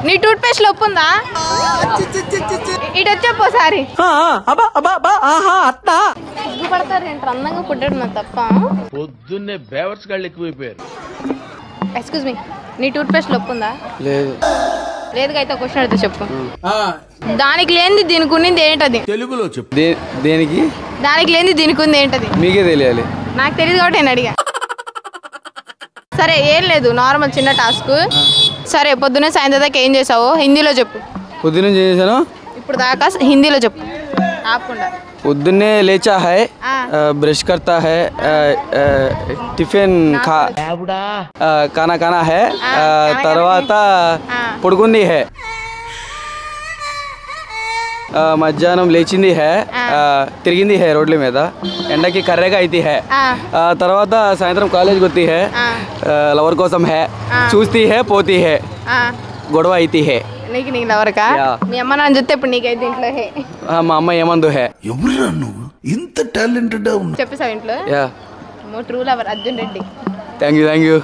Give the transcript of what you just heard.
నీ tooth paste లో ఉప్పు ఉందా? ఇటు వచ్చేపోసారి సిగ్గుపడతారు ఏంటారు అందంగా పుట్టాడు నా తప్ప. పొద్దున్నే బేవర్స్ గాళ్ళు ఎక్కువైపోయారు. ఎక్స్క్యూజ్ మీ, నీ టూత్ పేస్ట్ లో ఉప్పు ఉందా? లేదు. లేదుగా అయితే క్వశ్చన్ అడితే చెప్పు. దానికి లేనిది దీనికి ఉన్నది ఏంటది? తెలుగులో చెప్పు. దేనికి? దానికి లేనిది దీనికి ఉంది ఏంటది? మీకే తెలియాలి. నాకు తెలియదు కాబట్టి నేను అడిగా. సరే ఏం లేదు, నార్మల్ చిన్న టాస్క్. సరే పొద్దున్నే సాయంత్రం దాకా ఏం చేసావు హిందీలో చెప్పు. పొద్దున్నే ఏం చేశాను? ఇప్పుడు దాకా హిందీలో చెప్పు ఆపకుండా. పొద్దున్నే లేచా హై, బ్రష్ करता है, టిఫిన్ खाना खाना है, తర్వాత పడుకుంది है, మధ్యాహ్నం లేచింది है, తిరిగింది है రోడ్ల మీద, ఎండకి కర్రెగా అయితే है, తర్వాత సాయంత్రం కాలేజ్కి వస్తుంది है, లవర్ కోసం है, చూస్తీ है పోతీ है, గొడవ అయితే है. నీకు లవర్కా? మీ అమ్మ నాన్న చూస్తే ఇప్పుడు నీకైతే ఇంట్లో హే. మా అమ్మ ఏమందు హే. ఎవరురా నువ్వు ఇంత టాలెంటెడ్? చెప్పేసావు ఇంట్లో? True lover Arjun Reddy. Thank you.